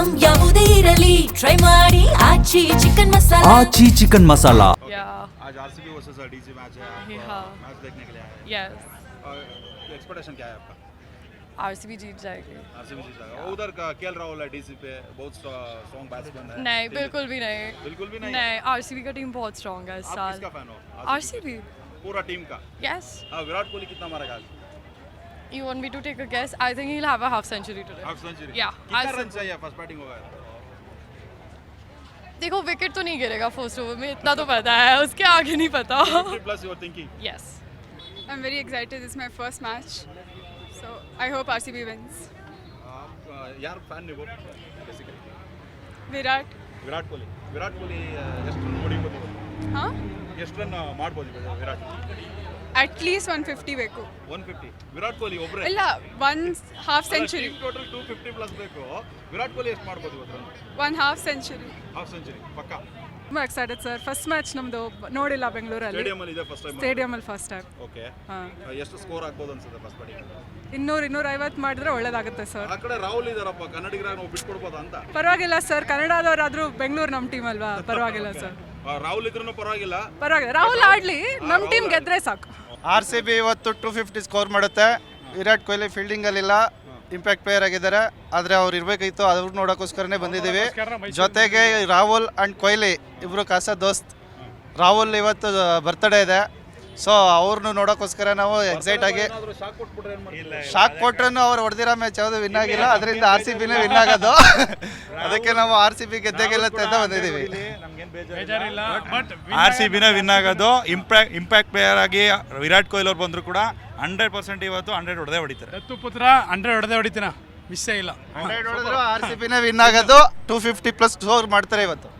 Item ಯಾವುದೇ ಇರಲಿ try ಮಾಡಿ ಆಚಿ ಚಿಕನ್ ಮಸಾಲಾ. आची चिकन मसाला. आज आरसीबी वर्सेस डीसी मैच है, आप मैच देखने के लिए आए हैं। यस एक्सपेक्टेशन क्या है आपका? आरसीबी जीत जाएगी. आरसीबी जीत जाएगा। उधर का केएल राहुल है डीसी पे, बहुत स्ट्रॉन्ग बैट्समैन है। नहीं, बिल्कुल भी नहीं. बिल्कुल भी नहीं। नहीं, आरसीबी का टीम बहुत स्ट्रांग है इस आप साल. किसका फैन हो? आरसीबी. पूरा टीम का? Yes. विराट कोहली कितना मारेगा आज? You want me to take a guess? I think he'll have a half century today. Half century? Yeah. कितना रन चाहिए फर्स्ट बैटिंग होगा? देखो विकेट तो नहीं गिरेगा फर्स्ट ओवर में, इतना तो पता है, उसके आगे नहीं पता. 50+ you are thinking? Yes. I'm very excited. This is my first match. So I hope RCB wins. आप यार फैन नहीं वो बेसिकली Virat. ವಿರಾಟ್ ಕೊಹ್ಲಿ ಎಷ್ಟು ರನ್ ಹೊಡಿಬೋದು? Huh? ಎಷ್ಟು ರನ್ ಮಾಡ್ಬೋದು ವಿರಾಟ್? At least 150 ಬೇಕು. 150. ವಿರಾಟ್ ಕೊಹ್ಲಿ ಒಬ್ಬರೇ ಇಲ್ಲ, one half century. ಟೋಟಲ್ 250+ ಬೇಕು. ವಿರಾಟ್ ಕೊಹ್ಲಿ ಎಷ್ಟು ಮಾಡ್ಬೋದು ಇವತ್ತು run? One half century. Half century ಪಕ್ಕಾ. ತುಂಬ ಎಕ್ಸೈಟೆಡ್ ಸರ್. ಫಸ್ಟ್ ಮ್ಯಾಚ್ ನಮ್ಮದು ನೋಡಿಲ್ಲ ಬೆಂಗಳೂರಲ್ಲಿ, ಸ್ಟೇಡಿಯಂ ಅಲ್ಲಿ ಇದೆ ಫಸ್ಟ್ ಟೈಮ್. ಸ್ಟೇಡಿಯಮಲ್ಲಿ ಫಸ್ಟ್ ಟೈಮ್. ಓಕೆ. ಹಾಂ, ಎಷ್ಟು ಸ್ಕೋರ್ ಆಗ್ಬೋದು ಅನ್ಸುತ್ತೆ ಫಸ್ಟ್ ಬ್ಯಾಟಿಂಗ್? 200-250 ಮಾಡಿದ್ರೆ ಒಳ್ಳೇದಾಗುತ್ತೆ ಸರ್. ಆ ಕಡೆ ರಾಹುಲ್ ಇದಾರಪ್ಪ, ಕನ್ನಡಿಗರಾಗ ನಾವು ಬಿಟ್ಕೊಡ್ಬೋದಾ ಅಂತ? ಪರವಾಗಿಲ್ಲ ಸರ್, ಕನ್ನಡದವರಾದರೂ ಬೆಂಗಳೂರು ನಮ್ಮ ಟೀಮ್ ಅಲ್ವಾ, ಪರವಾಗಿಲ್ಲ ಸರ್. ರಾಹುಲ್ ಇದ್ರೂ ಪರವಾಗಿಲ್ಲ. ಪರವಾಗಿಲ್ಲ, ರಾಹುಲ್ ಆಡಲಿ, ನಮ್ಮ ಟೀಮ್ ಗೆದ್ರೆ ಸಾಕು. RCB ಇವತ್ತು 250 ಸ್ಕೋರ್ ಮಾಡುತ್ತೆ. ವಿರಾಟ್ ಕೊಹ್ಲಿ ಫೀಲ್ಡಿಂಗಲ್ಲಿಲ್ಲ, ಇಂಪ್ಯಾಕ್ಟ್ ಪ್ಲೇಯರ್ ಆಗಿದ್ದಾರೆ, ಆದರೆ ಅವ್ರು ಇರಬೇಕಿತ್ತು, ಅವ್ರು ನೋಡೋಕ್ಕೋಸ್ಕರನೇ ಬಂದಿದ್ದೀವಿ. ಜೊತೆಗೆ ರಾಹುಲ್ ಆ್ಯಂಡ್ ಕೊಹ್ಲಿ ಇಬ್ಬರು ಕಾಸ ದೋಸ್ತ್. ರಾಹುಲ್ ಇವತ್ತು ಬರ್ತ್ಡೇ ಇದೆ, ಸೊ ಅವ್ರನ್ನೂ ನೋಡೋಕ್ಕೋಸ್ಕರ ನಾವು ಎಕ್ಸೈಟ್ ಆಗಿ. ಶಾಕ್ ಕೊಟ್ರೂ ಅವ್ರು ಹೊಡೆದಿರೋ ಮ್ಯಾಚ್ ಯಾವುದು ವಿನ್ ಆಗಿಲ್ಲ, ಅದರಿಂದ RCBನೇ ವಿನ್ ಆಗೋದು. ಅದಕ್ಕೆ ನಾವು RCB ಗೆದ್ದೇ ಗೆಲ್ಲುತ್ತೆ ಅಂತ ಬಂದಿದ್ದೀವಿ. RCBನೇ ವಿನ್ ಆಗೋದು. ಇಂಪ್ಯಾಕ್ಟ್ ಪ್ಲೇಯರ್ ಆಗಿ ವಿರಾಟ್ ಕೊಹ್ಲಿ ಅವ್ರು ಬಂದರೂ ಕೂಡ 100% ಇವತ್ತು 100 ಹೊಡೆದೇ ಹೊಡಿತಾರೆ. ದತ್ತು ಪುತ್ರ 100 ಹೊಡೆದೇ ಹೊಡಿತೀನ, ಮಿಸ್ಸೇ ಇಲ್ಲ. 100 ಹೊಡೆದ್ರು RCBನೇ ವಿನ್ ಆಗೋದು. 250+ ಸ್ಕೋರ್ ಮಾಡ್ತಾರೆ ಇವತ್ತು.